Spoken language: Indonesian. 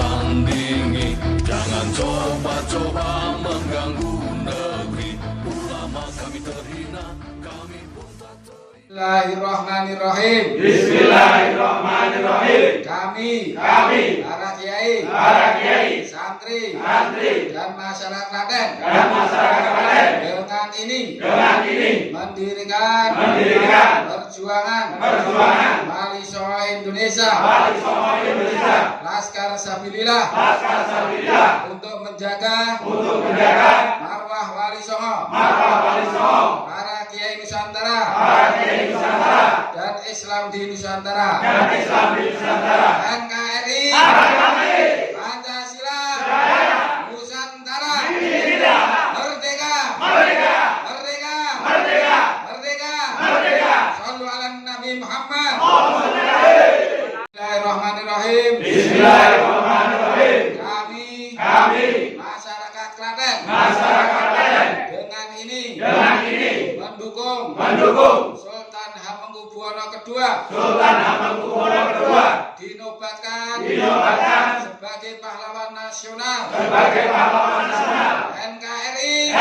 tandingi, jangan coba-coba mengganggu negeri. Ulama kami terhina, kami pun tak terhina. Bismillahirrahmanirrahim. Bismillahirrahmanirrahim. Kami para kiai, santri, dan masyarakat Klaten dengan ini mendirikan perjuangan Wali Songo Indonesia Laskar Sabilillah untuk menjaga marwah Wali Songo, para kiai Nusantara dan Islam di Nusantara. NKRI Pancasila Nusantara merdeka. Shallu ala Nabi Muhammad. Bismillahirrahmanirrahim. Kami masyarakat Klaten dengan ini mendukung Sultan Hamengkubuwono II dinobatkan sebagai pahlawan nasional NKRI